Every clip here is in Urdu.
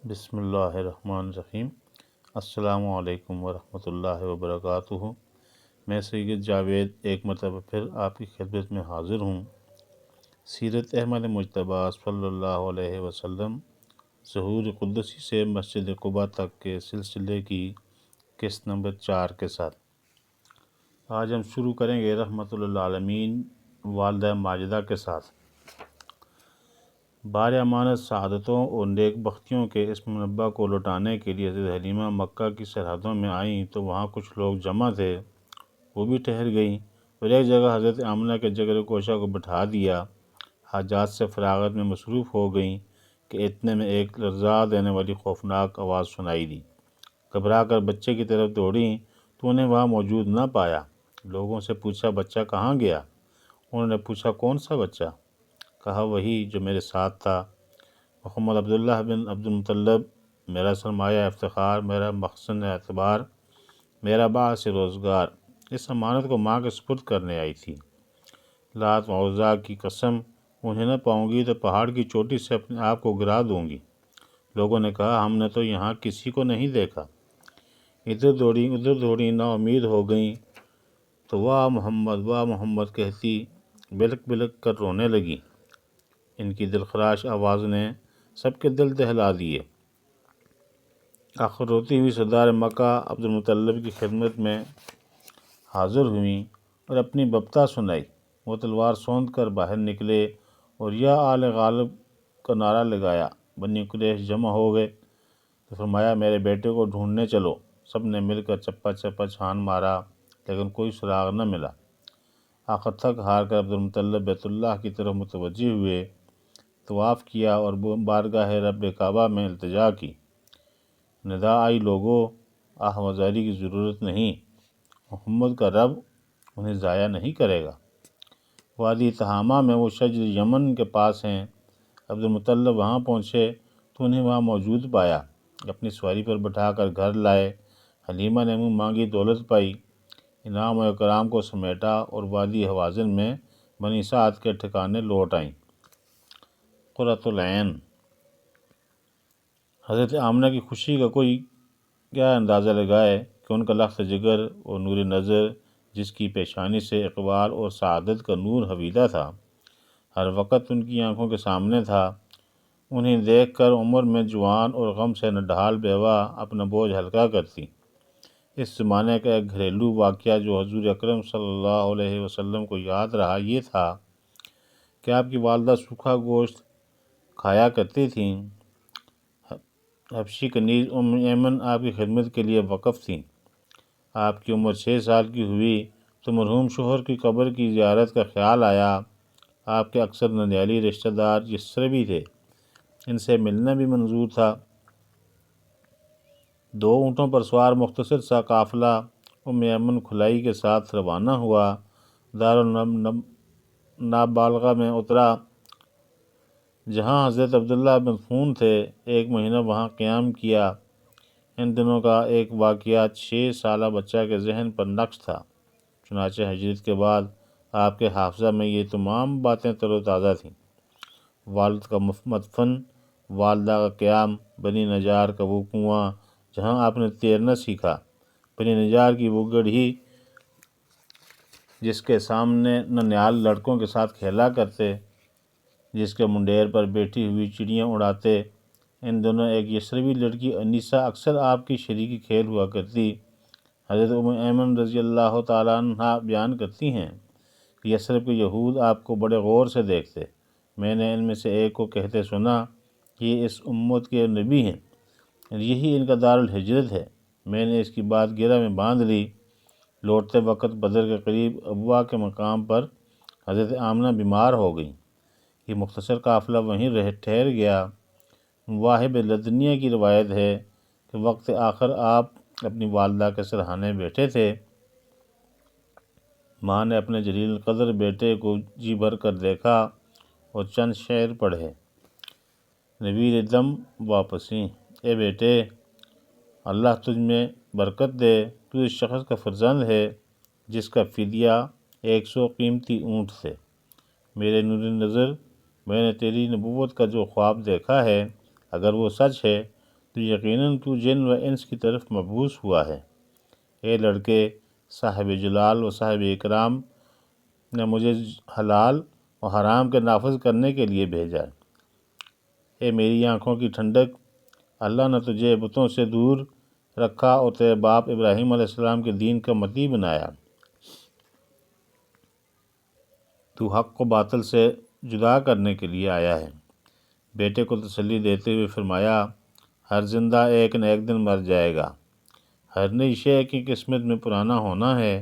بسم اللہ الرحمن الرحیم۔ السلام علیکم ورحمۃ اللہ وبرکاتہ۔ میں سید جاوید ایک مرتبہ پھر آپ کی خدمت میں حاضر ہوں۔ سیرت احمد مجتبیٰ صلی اللہ علیہ وسلم ظہور قدسی سے مسجد قباء تک کے سلسلے کی قسط نمبر 4 کے ساتھ آج ہم شروع کریں گے رحمۃ للعالمین والدہ ماجدہ کے ساتھ۔ بار امانت سعادتوں اور نیک بختیوں کے اس منبع کو لٹانے کے لیے حضرت حلیمہ مکہ کی سرحدوں میں آئیں تو وہاں کچھ لوگ جمع تھے، وہ بھی ٹھہر گئیں اور ایک جگہ حضرت آمنہ کے جگر کوشہ کو بٹھا دیا۔ حاجات سے فراغت میں مصروف ہو گئیں کہ اتنے میں ایک لرزا دینے والی خوفناک آواز سنائی دی۔ گھبرا کر بچے کی طرف دوڑیں تو انہیں وہاں موجود نہ پایا۔ لوگوں سے پوچھا بچہ کہاں گیا؟ انہوں نے پوچھا کون سا بچہ؟ کہا وہی جو میرے ساتھ تھا، محمد عبداللہ بن عبد المطلب، میرا سرمایہ افتخار، میرا مخزن اعتبار، میرا باعث روزگار۔ اس امانت کو ماں کے سپرد کرنے آئی تھی۔ لات و عزیٰ کی قسم، انہیں نہ پاؤں گی تو پہاڑ کی چوٹی سے اپنے آپ کو گرا دوں گی۔ لوگوں نے کہا ہم نے تو یہاں کسی کو نہیں دیکھا۔ ادھر دوڑی نا امید ہو گئیں تو واہ محمد کہتی بلک بلک کر رونے لگیں۔ ان کی دلخراش آواز نے سب کے دل دہلا دیے۔ آخر روتی ہوئی سردار مکہ عبد المطلب کی خدمت میں حاضر ہوئیں اور اپنی ببتا سنائی۔ وہ تلوار سوند کر باہر نکلے اور یا آل غالب کا نعرہ لگایا۔ بنی قریش جمع ہو گئے تو فرمایا میرے بیٹے کو ڈھونڈنے چلو۔ سب نے مل کر چپا چپا چھان مارا لیکن کوئی سراغ نہ ملا۔ آخر تھک ہار کر عبد المطلب بیت اللہ کی طرف متوجہ ہوئے، طواف کیا اور بارگاہ رب کعبہ میں التجا کی۔ ندا آئی لوگو، آہوازاری کی ضرورت نہیں، محمد کا رب انہیں ضائع نہیں کرے گا۔ وادی تہامہ میں وہ شجر یمن کے پاس ہیں۔ عبد المطلب وہاں پہنچے تو انہیں وہاں موجود پایا، اپنی سواری پر بٹھا کر گھر لائے۔ حلیمہ نے منہ مانگی دولت پائی، انعام و اکرام کو سمیٹا اور وادی حوازن میں بنی سعد کے ٹھکانے لوٹ آئیں۔ قرۃ العین۔ حضرت آمنہ کی خوشی کا کوئی کیا اندازہ لگائے کہ ان کا لخت جگر اور نور نظر، جس کی پیشانی سے اقبال اور سعادت کا نور حویدہ تھا، ہر وقت ان کی آنکھوں کے سامنے تھا۔ انہیں دیکھ کر عمر میں جوان اور غم سے نڈھال بیوہ اپنا بوجھ ہلکا کرتی۔ اس زمانے کا ایک گھریلو واقعہ جو حضور اکرم صلی اللہ علیہ وسلم کو یاد رہا یہ تھا کہ آپ کی والدہ سوکھا گوشت کھایا کرتی تھیں۔ حبشی کنیز ایمن آپ کی خدمت کے لیے وقف تھیں۔ آپ کی عمر 6 سال کی ہوئی تو مرحوم شوہر کی قبر کی زیارت کا خیال آیا۔ آپ کے اکثر ننیالی رشتہ دار یثربی تھے، ان سے ملنا بھی منظور تھا۔ 2 اونٹوں پر سوار مختصر سا قافلہ ایمن کھلائی کے ساتھ روانہ ہوا۔ دارالنابالغہ میں اترا جہاں حضرت عبداللہ مدفون تھے۔ 1 مہینہ وہاں قیام کیا۔ ان دنوں کا ایک واقعہ 6 سالہ بچہ کے ذہن پر نقش تھا، چنانچہ ہجرت کے بعد آپ کے حافظہ میں یہ تمام باتیں تر و تازہ تھیں۔ والد کا مدفن، والدہ کا قیام، بنی نجار کا وہ کنواں جہاں آپ نے تیرنا سیکھا، بنی نجار کی وہ گڑھی جس کے سامنے ننیال لڑکوں کے ساتھ کھیلا کرتے، جس کے منڈیر پر بیٹھی ہوئی چڑیاں اڑاتے۔ ان دنوں ایک یثربی لڑکی انیسہ اکثر آپ کی شریکی کھیل ہوا کرتی۔ حضرت ایمن رضی اللہ تعالیٰ عنہ بیان کرتی ہیں کہ یثرب کے یہود آپ کو بڑے غور سے دیکھتے۔ میں نے ان میں سے ایک کو کہتے سنا کہ یہ اس امت کے نبی ہیں، یہی ان کا دارالہجرت ہے۔ میں نے اس کی بات گرہ میں باندھ لی۔ لوٹتے وقت بدر کے قریب ابوا کے مقام پر حضرت آمنہ بیمار ہو گئیں۔ یہ مختصر قافلہ وہیں ٹھہر گیا۔ واہب لدنیہ کی روایت ہے کہ وقت آخر آپ اپنی والدہ کے سرہانے بیٹھے تھے۔ ماں نے اپنے جلیل القدر بیٹے کو جی بھر کر دیکھا اور چند شعر پڑھے۔ نویر دم واپسی۔ اے بیٹے، اللہ تجھ میں برکت دے، تو اس شخص کا فرزند ہے جس کا فدیہ 100 قیمتی اونٹ تھے۔ میرے نور نظر، میں نے تیری نبوت کا جو خواب دیکھا ہے، اگر وہ سچ ہے تو یقیناً تو جن و انس کی طرف مبعوث ہوا ہے۔ اے لڑکے، صاحب جلال و صاحب اکرام نے مجھے حلال و حرام کے نافذ کرنے کے لیے بھیجا۔ اے میری آنکھوں کی ٹھنڈک، اللہ نے تجھے بتوں سے دور رکھا اور تیرے باپ ابراہیم علیہ السلام کے دین کا متی بنایا۔ تو حق و باطل سے جدا کرنے کے لیے آیا ہے۔ بیٹے کو تسلی دیتے ہوئے فرمایا، ہر زندہ ایک نہ ایک دن مر جائے گا۔ ہر نئی شے کی قسمت میں پرانا ہونا ہے،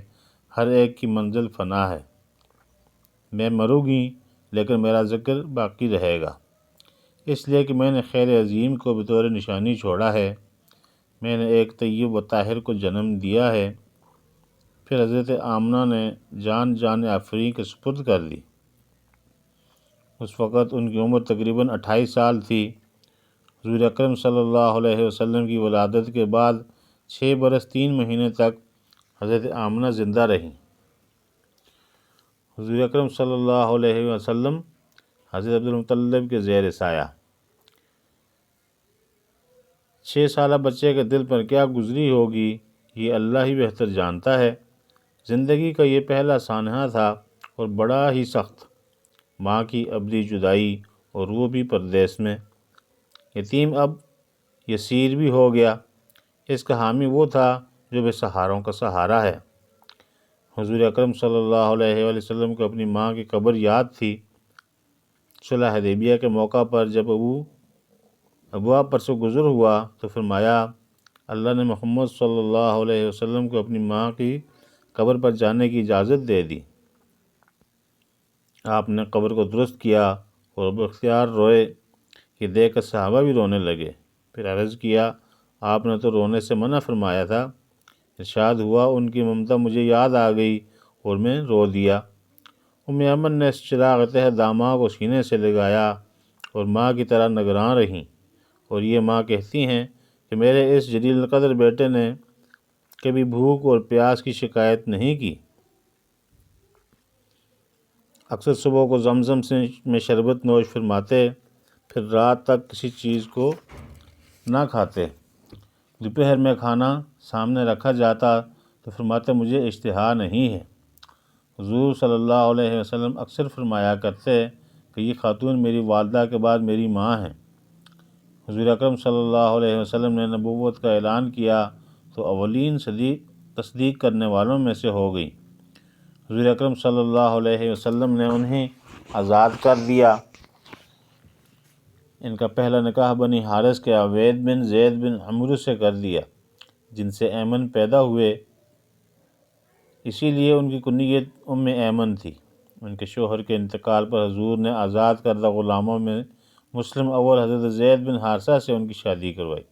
ہر ایک کی منزل فنا ہے۔ میں مروں گی لیکن میرا ذکر باقی رہے گا، اس لیے کہ میں نے خیر عظیم کو بطور نشانی چھوڑا ہے۔ میں نے ایک طیب و طاہر کو جنم دیا ہے۔ پھر حضرت آمنہ نے جان آفرین کے سپرد کر دی۔ اس وقت ان کی عمر تقریباً 28 سال تھی۔ حضور اکرم صلی اللہ علیہ وسلم کی ولادت کے بعد 6 برس 3 مہینے تک حضرت آمنہ زندہ رہیں۔ حضور اکرم صلی اللہ علیہ وسلم حضرت عبدالمطلب کے زیر سایہ۔ 6 سالہ بچے کے دل پر کیا گزری ہوگی، یہ اللہ ہی بہتر جانتا ہے۔ زندگی کا یہ پہلا سانحہ تھا اور بڑا ہی سخت، ماں کی ابدی جدائی اور وہ بھی پردیس میں۔ یتیم اب یسیر بھی ہو گیا۔ اس کا حامی وہ تھا جو بے سہاروں کا سہارا ہے۔ حضور اکرم صلی اللہ علیہ وآلہ وسلم کو اپنی ماں کی قبر یاد تھی۔ صلح حدیبیہ کے موقع پر جب ابوا پر سے گزر ہوا تو فرمایا، اللہ نے محمد صلی اللہ علیہ وسلم کو اپنی ماں کی قبر پر جانے کی اجازت دے دی۔ آپ نے قبر کو درست کیا اور باختیار روئے۔ یہ دیکھ کر صحابہ بھی رونے لگے۔ پھر عرض کیا، آپ نے تو رونے سے منع فرمایا تھا۔ ارشاد ہوا، ان کی ممتا مجھے یاد آ گئی اور میں رو دیا۔ ایمن نے اس چراغ تہہ داماں کو سینے سے لگایا اور ماں کی طرح نگراں رہیں، اور یہ ماں کہتی ہیں کہ میرے اس جلیل القدر بیٹے نے کبھی بھوک اور پیاس کی شکایت نہیں کی۔ اکثر صبح کو زمزم میں شربت نوش فرماتے، پھر رات تک کسی چیز کو نہ کھاتے۔ دوپہر میں کھانا سامنے رکھا جاتا تو فرماتے، مجھے اشتہا نہیں ہے۔ حضور صلی اللہ علیہ وسلم اکثر فرمایا کرتے کہ یہ خاتون میری والدہ کے بعد میری ماں ہیں۔ حضور اکرم صلی اللہ علیہ وسلم نے نبوت کا اعلان کیا تو اولین تصدیق کرنے والوں میں سے ہو گئی۔ حضور اکرم صلی اللہ علیہ وسلم نے انہیں آزاد کر دیا۔ ان کا پہلا نکاح بنی حارث کے عبید بن زید بن عمرو سے کر دیا، جن سے ایمن پیدا ہوئے، اسی لیے ان کی کنیت ام ایمن تھی۔ ان کے شوہر کے انتقال پر حضور نے آزاد کردہ غلاموں میں مسلم اول حضرت زید بن حارثہ سے ان کی شادی کروائی۔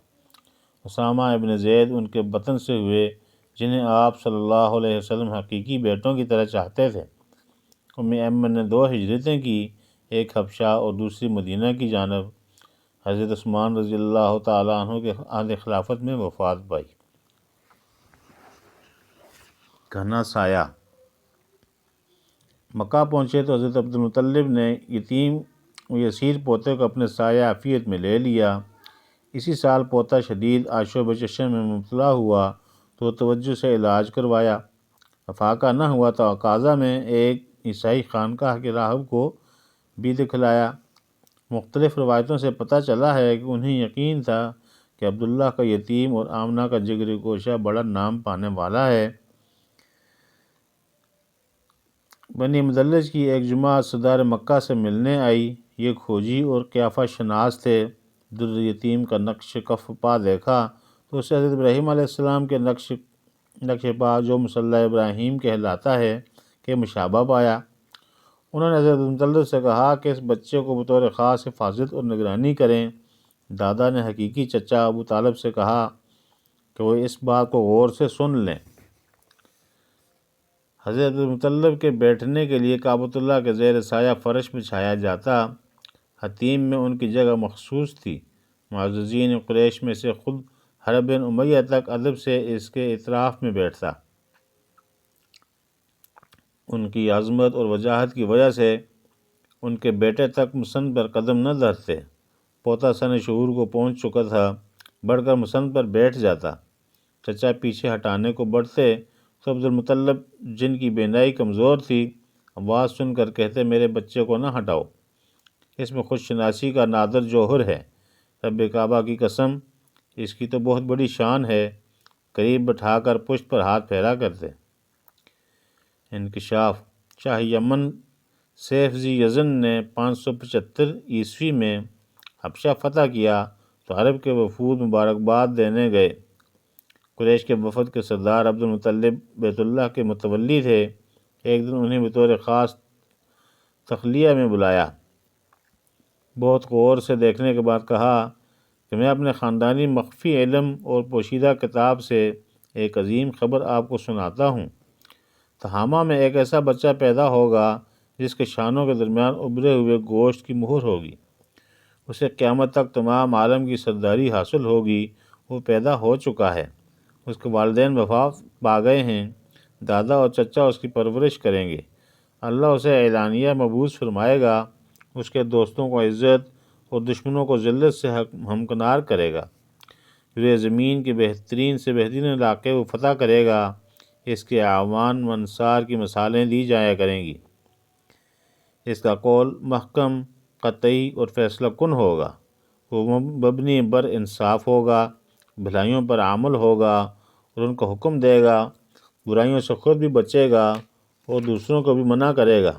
اسامہ ابن زید ان کے بطن سے ہوئے، جنہیں آپ صلی اللہ علیہ وسلم حقیقی بیٹوں کی طرح چاہتے تھے۔ ام ایمن نے 2 ہجرتیں کی، ایک حبشہ اور دوسری مدینہ کی جانب۔ حضرت عثمان رضی اللہ تعالیٰ عنہ کے عہد خلافت میں وفات پائی۔ گھنا سایہ۔ مکہ پہنچے تو حضرت عبدالمطلب نے یتیم و یسیر پوتے کو اپنے سایہ عافیت میں لے لیا۔ اسی سال پوتا شدید آشوب چشم میں مبتلا ہوا تو توجہ سے علاج کروایا۔ افاقہ نہ ہوا تو قاضہ میں ایک عیسائی خانقاہ کے راہب کو بھی دکھلایا۔ مختلف روایتوں سے پتہ چلا ہے کہ انہیں یقین تھا کہ عبداللہ کا یتیم اور آمنہ کا جگری گوشہ بڑا نام پانے والا ہے۔ بنی مدلج کی ایک جماعت صدار مکہ سے ملنے آئی۔ یہ کھوجی اور قیافہ شناس تھے۔ در یتیم کا نقش کف پا دیکھا تو اسے حضرت ابراہیم علیہ السلام کے نقش پا جو مصلی ابراہیم کہلاتا ہے کہ مشابہ پایا۔ انہوں نے حضرت مطلب سے کہا کہ اس بچے کو بطور خاص حفاظت اور نگرانی کریں۔ دادا نے حقیقی چچا ابو طالب سے کہا کہ وہ اس بات کو غور سے سن لیں۔ حضرت مطلب کے بیٹھنے کے لیے کعبۃ اللہ کے زیر سایہ فرش بچھایا جاتا۔ حتیم میں ان کی جگہ مخصوص تھی۔ معززین قریش میں سے خود حرب بن امیہ تک ادب سے اس کے اطراف میں بیٹھتا۔ ان کی عظمت اور وجاہت کی وجہ سے ان کے بیٹے تک مسن پر قدم نہ دھرتے۔ پوتا سن شعور کو پہنچ چکا تھا۔ بڑھ کر مسند پر بیٹھ جاتا۔ چچا پیچھے ہٹانے کو بڑھتے تو عبدالمطلب جن کی بینائی کمزور تھی آواز سن کر کہتے میرے بچے کو نہ ہٹاؤ، اس میں خود شناسی کا نادر جوہر ہے، رب کعبہ کی قسم اس کی تو بہت بڑی شان ہے۔ قریب بٹھا کر پشت پر ہاتھ پھیرا کرتے۔ انکشاف: شاہ یمن سیف ذی یزن نے 575 عیسوی میں حبشہ فتح کیا تو عرب کے وفود مبارکباد دینے گئے۔ قریش کے وفد کے سردار عبدالمطلب بیت اللہ کے متولی تھے۔ ایک دن انہیں بطور خاص تخلیہ میں بلایا، بہت غور سے دیکھنے کے بعد کہا کہ میں اپنے خاندانی مخفی علم اور پوشیدہ کتاب سے ایک عظیم خبر آپ کو سناتا ہوں۔ تہامہ میں ایک ایسا بچہ پیدا ہوگا جس کے شانوں کے درمیان ابھرے ہوئے گوشت کی مہر ہوگی، اسے قیامت تک تمام عالم کی سرداری حاصل ہوگی۔ وہ پیدا ہو چکا ہے، اس کے والدین وفات پا گئے ہیں، دادا اور چچا اس کی پرورش کریں گے۔ اللہ اسے اعلانیہ مبعوث فرمائے گا، اس کے دوستوں کو عزت اور دشمنوں کو ذلت سے ہمکنار کرے گا۔ روئے زمین کے بہترین سے بہترین علاقے وہ فتح کرے گا، اس کے اعوان و انصار کی مثالیں دی جایا کریں گی۔ اس کا قول محکم، قطعی اور فیصلہ کن ہوگا، وہ مبنی بر انصاف ہوگا، بھلائیوں پر عمل ہوگا اور ان کو حکم دے گا، برائیوں سے خود بھی بچے گا اور دوسروں کو بھی منع کرے گا۔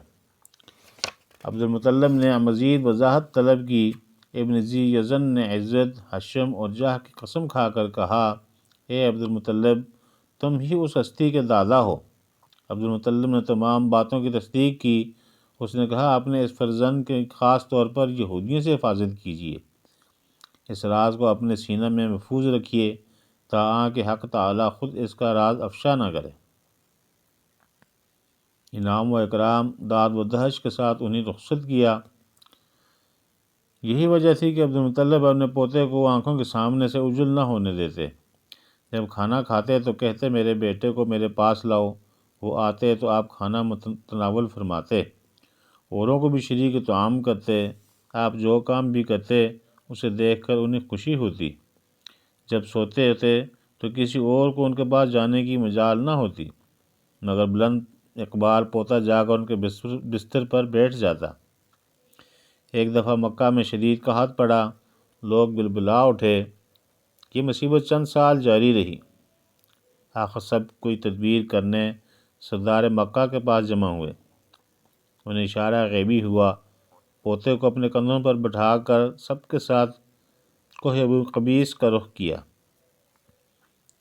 عبدالمطلب نے مزید وضاحت طلب کی۔ ابن ذی یزن نے عزت، حشم اور جاہ کی قسم کھا کر کہا، اے عبدالمطلب تم ہی اس ہستی کے دادا ہو۔ عبدالمطلب نے تمام باتوں کی تصدیق کی۔ اس نے کہا اپنے اس فرزند کے خاص طور پر یہودیوں سے حفاظت کیجیے، اس راز کو اپنے سینہ میں محفوظ رکھیے تاکہ حق تعالیٰ خود اس کا راز افشا نہ کرے۔ انعام و اکرام، داد و دہش کے ساتھ انہیں رخصت کیا۔ یہی وجہ تھی کہ عبدالمطلب اپنے پوتے کو آنکھوں کے سامنے سے اوجھل نہ ہونے دیتے۔ جب کھانا کھاتے تو کہتے میرے بیٹے کو میرے پاس لاؤ، وہ آتے تو آپ کھانا تناول فرماتے، اوروں کو بھی شریک طعام کرتے، آپ جو کام بھی کرتے اسے دیکھ کر انہیں خوشی ہوتی۔ جب سوتے تھے تو کسی اور کو ان کے پاس جانے کی مجال نہ ہوتی، مگر بلند اقبال پوتا جا کر ان کے بستر پر بیٹھ جاتا۔ ایک دفعہ مکہ میں شدید قحط پڑا، لوگ بلبلا اٹھے۔ یہ مصیبت چند سال جاری رہی۔ آخر سب کوئی تدبیر کرنے سردار مکہ کے پاس جمع ہوئے۔ انہیں اشارہ غیبی ہوا، پوتے کو اپنے کندھوں پر بٹھا کر سب کے ساتھ کوہ ابو قبیس کا رخ کیا۔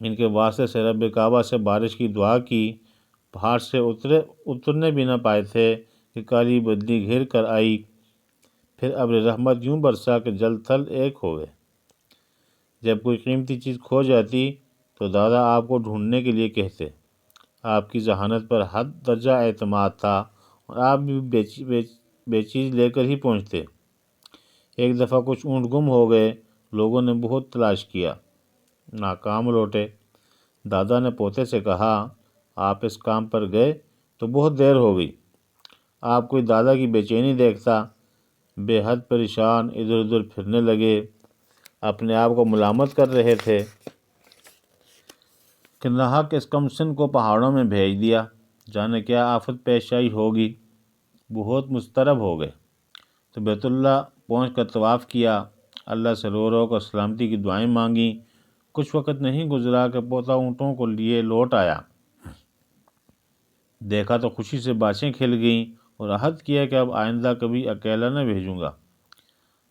ان کے واسطے سے رب کعبہ سے بارش کی دعا کی۔ پہاڑ سے اترنے بھی نہ پائے تھے کہ کالی بدلی گھر کر آئی، پھر ابر رحمت یوں برسا کہ جل تھل ایک ہو گئے۔ جب کوئی قیمتی چیز کھو جاتی تو دادا آپ کو ڈھونڈنے کے لیے کہتے۔ آپ کی ذہانت پر حد درجہ اعتماد تھا اور آپ بھی بے چیز لے کر ہی پہنچتے۔ ایک دفعہ کچھ اونٹ گم ہو گئے، لوگوں نے بہت تلاش کیا، ناکام لوٹے۔ دادا نے پوتے سے کہا آپ اس کام پر گئے تو بہت دیر ہو گئی۔ آپ کوئی دادا کی بے چینی دیکھتا، بے حد پریشان ادھر ادھر پھرنے لگے، اپنے آپ کو ملامت کر رہے تھے کہ ناحق اس کم سن کو پہاڑوں میں بھیج دیا، جانے کیا آفت پیش آئی ہوگی۔ بہت مضطرب ہو گئے تو بیت اللہ پہنچ کر طواف کیا، اللہ سے رو رو کر سلامتی کی دعائیں مانگیں۔ کچھ وقت نہیں گزرا کہ پوتا اونٹوں کو لیے لوٹ آیا۔ دیکھا تو خوشی سے باشیں کھل گئیں اور عہد کیا کہ اب آئندہ کبھی اکیلا نہ بھیجوں گا۔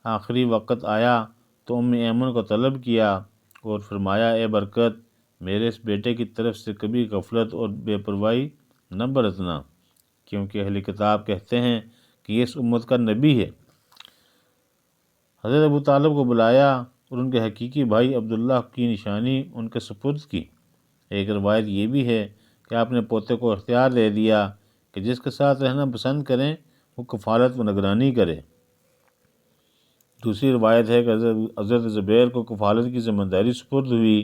آخری وقت آیا تو ایمن کو طلب کیا اور فرمایا اے برکت، میرے اس بیٹے کی طرف سے کبھی غفلت اور بے پرواہی نہ برتنا، کیونکہ اہل کتاب کہتے ہیں کہ یہ اس امت کا نبی ہے۔ حضرت ابو طالب کو بلایا اور ان کے حقیقی بھائی عبداللہ کی نشانی ان کے سپرد کی۔ ایک روایت یہ بھی ہے کہ آپ نے پوتے کو اختیار دے دیا کہ جس کے ساتھ رہنا پسند کریں وہ کفالت و نگرانی کرے۔ دوسری روایت ہے کہ حضرت زبیر کو کفالت کی ذمہ داری سپرد ہوئی۔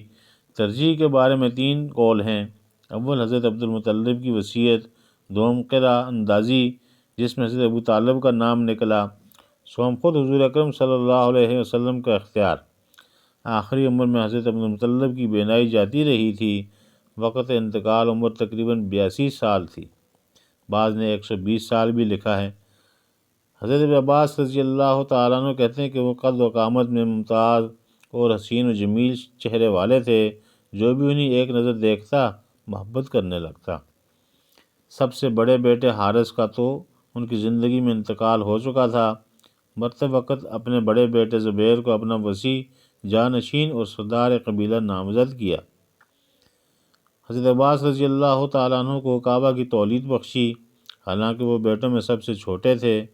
ترجیح کے بارے میں 3 قول ہیں۔ اول حضرت عبدالمطلب کی وصیت، دوم قرعہ اندازی جس میں حضرت ابو طالب کا نام نکلا، سوم خود حضور اکرم صلی اللہ علیہ وسلم کا اختیار۔ آخری عمر میں حضرت عبد المطلب کی بینائی جاتی رہی تھی۔ وقت انتقال عمر تقریباً 82 سال تھی، بعض نے 120 سال بھی لکھا ہے۔ حضرت ابن عباس رضی اللہ تعالیٰ عنہ کہتے ہیں کہ وہ قد و قامت میں ممتاز اور حسین و جمیل چہرے والے تھے، جو بھی انہیں ایک نظر دیکھتا محبت کرنے لگتا۔ سب سے بڑے بیٹے حارث کا تو ان کی زندگی میں انتقال ہو چکا تھا۔ مرتے وقت اپنے بڑے بیٹے زبیر کو اپنا وصی، جانشین اور سردار قبیلہ نامزد کیا۔ حضرت عباس رضی اللہ تعالیٰ عنہ کو کعبہ کی تولید بخشی، حالانکہ وہ بیٹوں میں سب سے چھوٹے تھے۔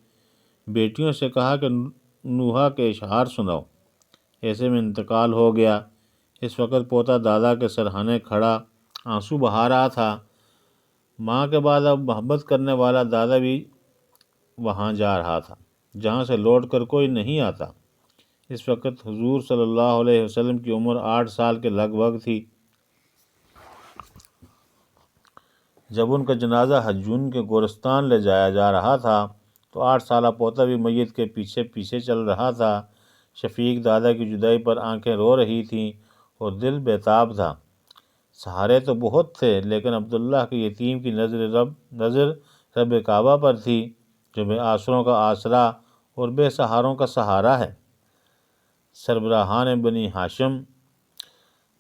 بیٹیوں سے کہا کہ نوحہ کے اشعار سناؤ، ایسے میں انتقال ہو گیا۔ اس وقت پوتا دادا کے سرہانے کھڑا آنسو بہا رہا تھا۔ ماں کے بعد اب محبت کرنے والا دادا بھی وہاں جا رہا تھا جہاں سے لوٹ کر کوئی نہیں آتا۔ اس وقت حضور صلی اللہ علیہ وسلم کی عمر 8 سال کے لگ بھگ تھی۔ جب ان کا جنازہ حجون کے گورستان لے جایا جا رہا تھا تو 8 سالہ پوتا بھی میت کے پیچھے پیچھے چل رہا تھا۔ شفیق دادا کی جدائی پر آنکھیں رو رہی تھیں اور دل بیتاب تھا۔ سہارے تو بہت تھے، لیکن عبداللہ کے یتیم کی نظر رب کعبہ پر تھی، جو بے آسروں کا آسرا اور بے سہاروں کا سہارا ہے۔ سربراہان بنی ہاشم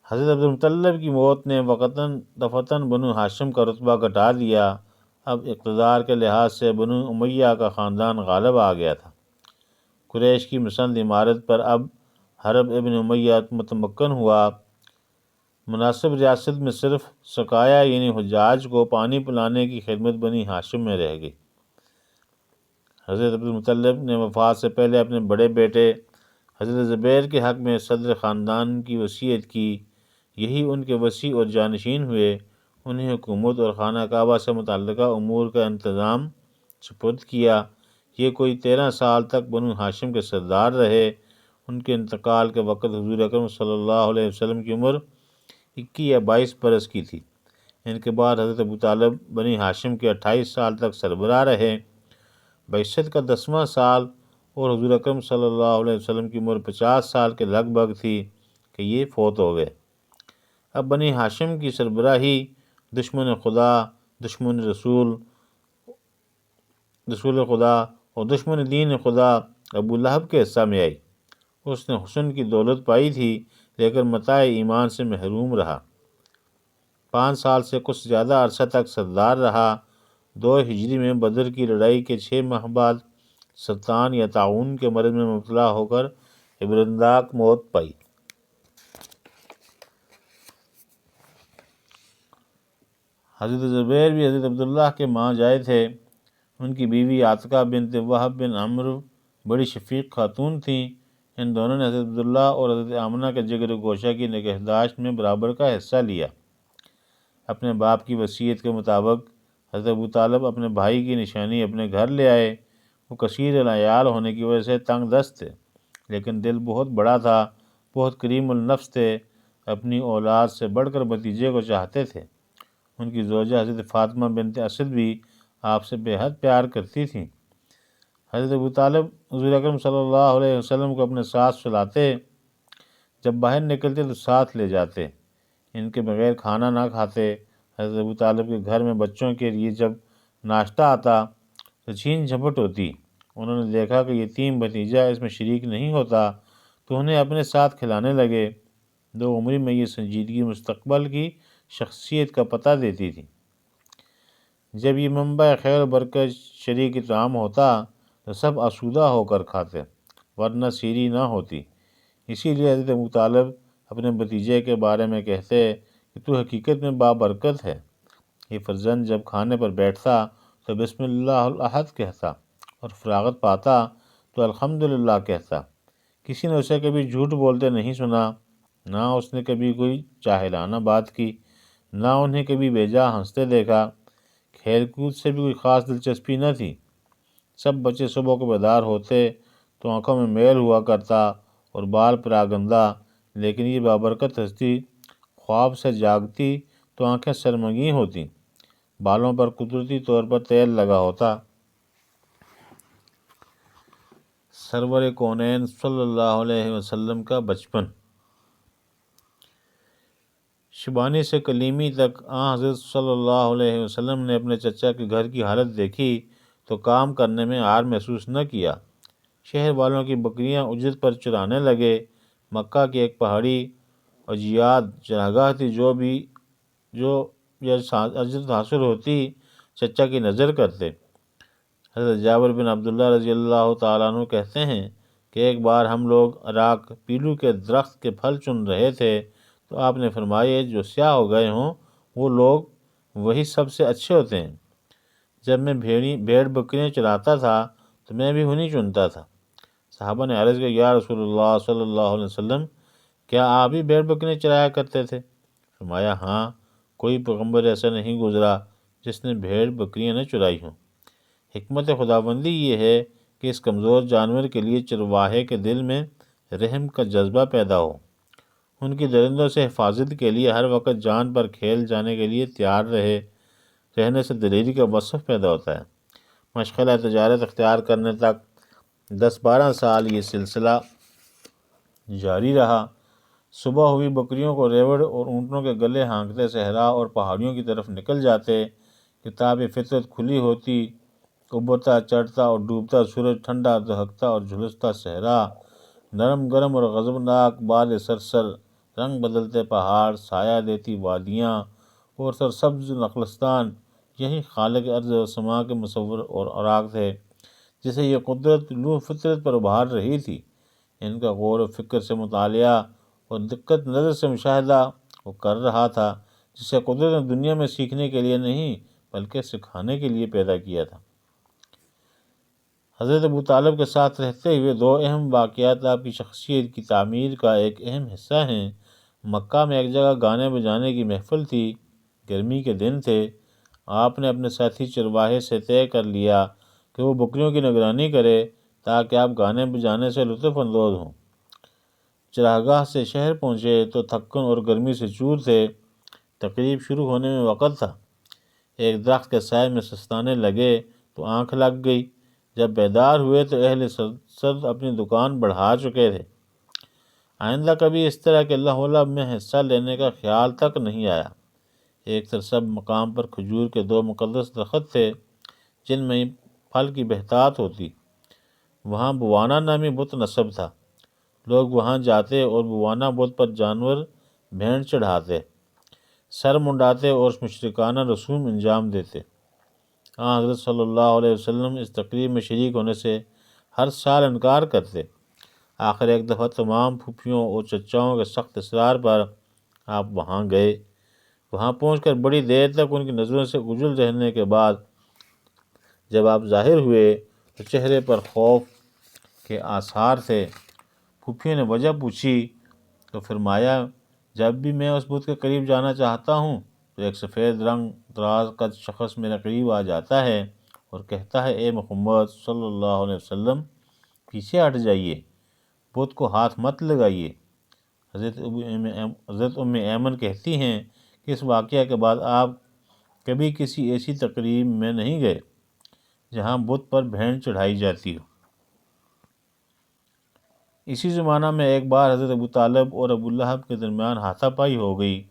حضرت عبد المطلب کی موت نے وقتاً دفعتاً بنو ہاشم کا رتبہ گھٹا دیا۔ اب اقتدار کے لحاظ سے بنو امیہ کا خاندان غالب آ گیا تھا۔ قریش کی مسند عمارت پر اب حرب ابن امیہ متمکن ہوا۔ مناسب ریاست میں صرف سقایا یعنی حجاج کو پانی پلانے کی خدمت بنی ہاشم میں رہ گئی۔ حضرت عبد المطلب نے وفات سے پہلے اپنے بڑے بیٹے حضرت زبیر کے حق میں صدر خاندان کی وصیت کی، یہی ان کے وصی اور جانشین ہوئے۔ انہیں حکومت اور خانہ کعبہ سے متعلقہ امور کا انتظام سپرد کیا۔ یہ کوئی 13 سال تک بنو ہاشم کے سردار رہے۔ ان کے انتقال کے وقت حضور اکرم صلی اللہ علیہ وسلم کی عمر 21 یا 22 برس کی تھی۔ ان کے بعد حضرت ابو طالب بنی ہاشم کے 28 سال تک سربراہ رہے۔ بعثت کا 10واں سال اور حضور اکرم صلی اللہ علیہ وسلم کی عمر 50 سال کے لگ بھگ تھی کہ یہ فوت ہو گئے۔ اب بنی ہاشم کی سربراہی دشمن خدا، دشمن رسول خدا اور دشمن دین خدا ابو لہب کے حصہ میں آئی۔ اس نے حسن کی دولت پائی تھی، لیکن متاع ایمان سے محروم رہا۔ 5 سال سے کچھ زیادہ عرصہ تک سردار رہا۔ 2 ہجری میں بدر کی لڑائی کے 6 ماہ بعد سرطان یا طاعون کے مرض میں مبتلا ہو کر عبرتناک موت پائی۔ حضرت زبیر بھی حضرت عبداللہ کے ماں جائے تھے۔ ان کی بیوی عاتقہ بنت وہب بن عمرو بڑی شفیق خاتون تھیں۔ ان دونوں نے حضرت عبداللہ اور حضرت آمنہ کے جگر گوشہ کی نگہداشت میں برابر کا حصہ لیا۔ اپنے باپ کی وصیت کے مطابق حضرت ابو طالب اپنے بھائی کی نشانی اپنے گھر لے آئے۔ وہ کثیر العیال ہونے کی وجہ سے تنگ دست تھے، لیکن دل بہت بڑا تھا، بہت کریم النفس تھے، اپنی اولاد سے بڑھ کر بھتیجے کو چاہتے تھے۔ ان کی زوجہ حضرت فاطمہ بنت اسد بھی آپ سے بے حد پیار کرتی تھیں۔ حضرت ابو طالب حضور اکرم صلی اللہ علیہ وسلم کو اپنے ساتھ سلاتے، جب باہر نکلتے تو ساتھ لے جاتے، ان کے بغیر کھانا نہ کھاتے۔ حضرت ابو طالب کے گھر میں بچوں کے لیے جب ناشتہ آتا تو چھین جھپٹ ہوتی۔ انہوں نے دیکھا کہ یتیم بھتیجا اس میں شریک نہیں ہوتا تو انہیں اپنے ساتھ کھلانے لگے۔ 2 عمری میں یہ سنجیدگی مستقبل کی شخصیت کا پتہ دیتی تھی۔ جب یہ منبع خیر و برکت شریک طعام ہوتا تو سب آسودہ ہو کر کھاتے، ورنہ سیری نہ ہوتی۔ اسی لیے حضرت ابو طالب اپنے بھتیجے کے بارے میں کہتے کہ تو حقیقت میں بابرکت ہے۔ یہ فرزند جب کھانے پر بیٹھتا تو بسم اللہ الاحد کہتا اور فراغت پاتا تو الحمدللہ کہتا۔ کسی نے اسے کبھی جھوٹ بولتے نہیں سنا، نہ اس نے کبھی کوئی جاہلانہ بات کی، نہ انہیں کبھی بیجا ہنستے دیکھا۔ کھیل کود سے بھی کوئی خاص دلچسپی نہ تھی۔ سب بچے صبح کو بیدار ہوتے تو آنکھوں میں میل ہوا کرتا اور بال پراگندہ، لیکن یہ بابرکت ہستی خواب سے جاگتی تو آنکھیں سرمگی ہوتی، بالوں پر قدرتی طور پر تیل لگا ہوتا۔ سرور کونین صلی اللہ علیہ وسلم کا بچپن۔ شبانی سے کلیمی تک حضرت صلی اللہ علیہ وسلم نے اپنے چچا کے گھر کی حالت دیکھی تو کام کرنے میں عار محسوس نہ کیا۔ شہر والوں کی بکریاں اجرت پر چرانے لگے۔ مکہ کی ایک پہاڑی اجیاد چراگاہ تھی، جو یہ اجرت حاصل ہوتی چچا کی نظر کرتے۔ حضرت جابر بن عبداللہ رضی اللہ تعالیٰ عنہ کہتے ہیں کہ ایک بار ہم لوگ اراک پیلو کے درخت کے پھل چن رہے تھے تو آپ نے فرمایا جو سیاہ ہو گئے ہوں وہ لوگ وہی سب سے اچھے ہوتے ہیں۔ جب میں بھیڑ بکریاں چراتا تھا تو میں بھی انہیں چنتا تھا۔ صحابہ نے عرض کیا یا رسول اللہ صلی اللہ علیہ وسلم، کیا آپ بھی بھیڑ بکریاں چرایا کرتے تھے؟ فرمایا ہاں، کوئی پیغمبر ایسا نہیں گزرا جس نے بھیڑ بکریاں نہ چرائی ہوں۔ حکمت خداوندی یہ ہے کہ اس کمزور جانور کے لیے چرواہے کے دل میں رحم کا جذبہ پیدا ہو، ان کی درندوں سے حفاظت کے لیے ہر وقت جان پر کھیل جانے کے لیے تیار رہنے سے دلیری کا وصف پیدا ہوتا ہے۔ مشغلہ تجارت اختیار کرنے تک 10-12 سال یہ سلسلہ جاری رہا۔ صبح ہوئی بکریوں کو ریوڑ اور اونٹوں کے گلے ہانکتے صحرا اور پہاڑیوں کی طرف نکل جاتے۔ کتاب فطرت کھلی ہوتی، ابھرتا چڑھتا اور ڈوبتا سورج، ٹھنڈا دہکتا اور جھلستا صحرا، نرم گرم اور غضبناک باد سرسر، رنگ بدلتے پہاڑ، سایہ دیتی وادیاں اور سرسبز نخلستان، یہی خالق ارض و سما کے مصور اور اوراق تھے جسے یہ قدرت روح فطرت پر ابھار رہی تھی۔ ان کا غور و فکر سے مطالعہ اور دقت نظر سے مشاہدہ وہ کر رہا تھا، جسے قدرت نے دنیا میں سیکھنے کے لیے نہیں بلکہ سکھانے کے لیے پیدا کیا تھا۔ حضرت ابو طالب کے ساتھ رہتے ہوئے 2 اہم واقعات آپ کی شخصیت کی تعمیر کا ایک اہم حصہ ہیں۔ مکہ میں ایک جگہ گانے بجانے کی محفل تھی، گرمی کے دن تھے۔ آپ نے اپنے ساتھی چرواہے سے طے کر لیا کہ وہ بکریوں کی نگرانی کرے تاکہ آپ گانے بجانے سے لطف اندوز ہوں۔ چراگاہ سے شہر پہنچے تو تھکن اور گرمی سے چور تھے۔ تقریب شروع ہونے میں وقت تھا۔ ایک درخت کے سائے میں سستانے لگے تو آنکھ لگ گئی۔ جب بیدار ہوئے تو اہل صد اپنی دکان بڑھا چکے تھے۔ آئندہ کبھی اس طرح کے لہو میں حصہ لینے کا خیال تک نہیں آیا۔ ایک سرسبز مقام پر کھجور کے 2 مقدس درخت تھے جن میں پھل کی بہتات ہوتی۔ وہاں بوانا نامی بت نصب تھا۔ لوگ وہاں جاتے اور بوانا بت پر جانور بھیڑ چڑھاتے، سر منڈاتے اور مشرکانہ رسوم انجام دیتے۔ حضرت صلی اللہ علیہ وسلم اس تقریب میں شریک ہونے سے ہر سال انکار کرتے۔ آخر ایک دفعہ تمام پھوپھیوں اور چچاؤں کے سخت اصرار پر آپ وہاں گئے۔ وہاں پہنچ کر بڑی دیر تک ان کی نظروں سے اوجھل رہنے کے بعد جب آپ ظاہر ہوئے تو چہرے پر خوف کے آثار تھے۔ پھوپھیوں نے وجہ پوچھی تو فرمایا جب بھی میں اس بت کے قریب جانا چاہتا ہوں تو ایک سفید رنگ دراز قد شخص میرے قریب آ جاتا ہے اور کہتا ہے اے محمد صلی اللہ علیہ وسلم پیچھے ہٹ جائیے، بت کو ہاتھ مت لگائیے۔ حضرت ام ایمن کہتی ہیں کہ اس واقعہ کے بعد آپ کبھی کسی ایسی تقریب میں نہیں گئے جہاں بت پر بھیڑ چڑھائی جاتی ہو۔ اسی زمانہ میں ایک بار حضرت ابو طالب اور ابو لہب کے درمیان ہاتھا پائی ہو گئی۔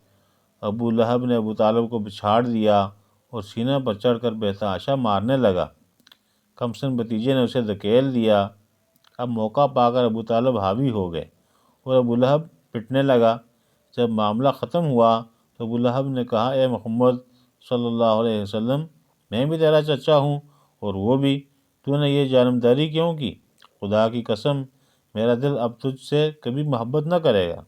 ابو لہب نے ابو طالب کو بچھاڑ دیا اور سینہ پر چڑھ کر بہتاشا مارنے لگا۔ کمسن بھتیجے نے اسے دھکیل دیا۔ اب موقع پا کر ابو طالب حاوی ہو گئے اور ابو لہب پٹنے لگا۔ جب معاملہ ختم ہوا تو ابو لہب نے کہا اے محمد صلی اللہ علیہ وسلم، میں بھی تیرا چچا ہوں اور وہ بھی، تو نے یہ جانبداری کیوں کی؟ خدا کی قسم میرا دل اب تجھ سے کبھی محبت نہ کرے گا۔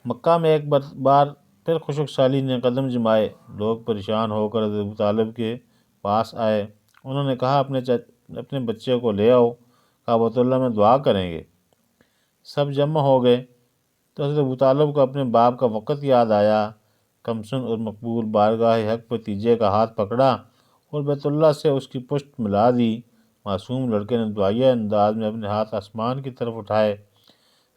مکہ میں ایک بار پھر خشک سالی نے قدم جمائے۔ لوگ پریشان ہو کر حضرت ابو طالب کے پاس آئے۔ انہوں نے کہا اپنے بچے کو لے آؤ، کعبۃ اللہ میں دعا کریں گے۔ سب جمع ہو گئے تو حضرت ابو طالب کو اپنے باپ کا وقت یاد آیا۔ کمسن اور مقبول بارگاہ حق بھتیجے کا ہاتھ پکڑا اور بیت اللہ سے اس کی پشت ملا دی۔ معصوم لڑکے نے دعائیہ انداز میں اپنے ہاتھ آسمان کی طرف اٹھائے۔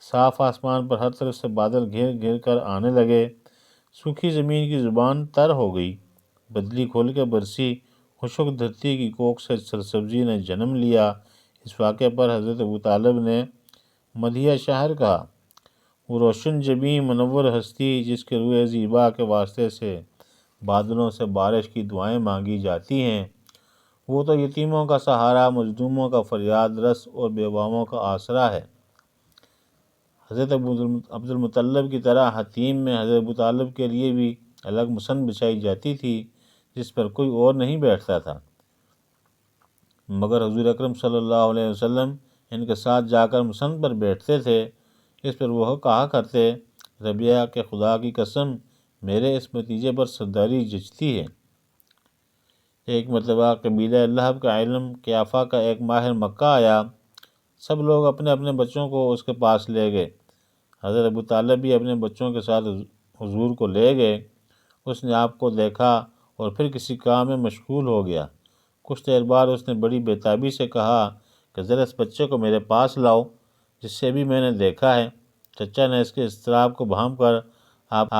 صاف آسمان پر ہر طرف سے بادل گھر گھر کر آنے لگے۔ سوکھی زمین کی زبان تر ہو گئی۔ بدلی کھول کے برسی۔ خشک دھرتی کی کوکھ سے سرسبزی نے جنم لیا۔ اس واقعے پر حضرت ابو طالب نے مدیح شاعر کہا وہ روشن جبیں منور ہستی جس کے روئے زیبا کے واسطے سے بادلوں سے بارش کی دعائیں مانگی جاتی ہیں، وہ تو یتیموں کا سہارا، مظلوموں کا فریاد رس اور بیواؤں کا آسرا ہے۔ حضرت عبد المطلب کی طرح حتیم میں حضرت ابو طالب کے لیے بھی الگ مسند بچھائی جاتی تھی جس پر کوئی اور نہیں بیٹھتا تھا، مگر حضور اکرم صلی اللہ علیہ وسلم ان کے ساتھ جا کر مسند پر بیٹھتے تھے۔ اس پر وہ کہا کرتے، ربیہ کے خدا کی قسم، میرے اس بھتیجے پر سرداری جچتی ہے۔ ایک مرتبہ قبیلہ لہب کا علم قیافہ کا ایک ماہر مکہ آیا، سب لوگ اپنے اپنے بچوں کو اس کے پاس لے گئے، حضرت ابو طالب بھی اپنے بچوں کے ساتھ حضور کو لے گئے۔ اس نے آپ کو دیکھا اور پھر کسی کام میں مشغول ہو گیا۔ کچھ دیر بعد اس نے بڑی بےتابی سے کہا کہ ذرا اس بچے کو میرے پاس لاؤ، جس سے بھی میں نے دیکھا ہے۔ چچا نے اس کے اضطراب کو بھانپ کر آپ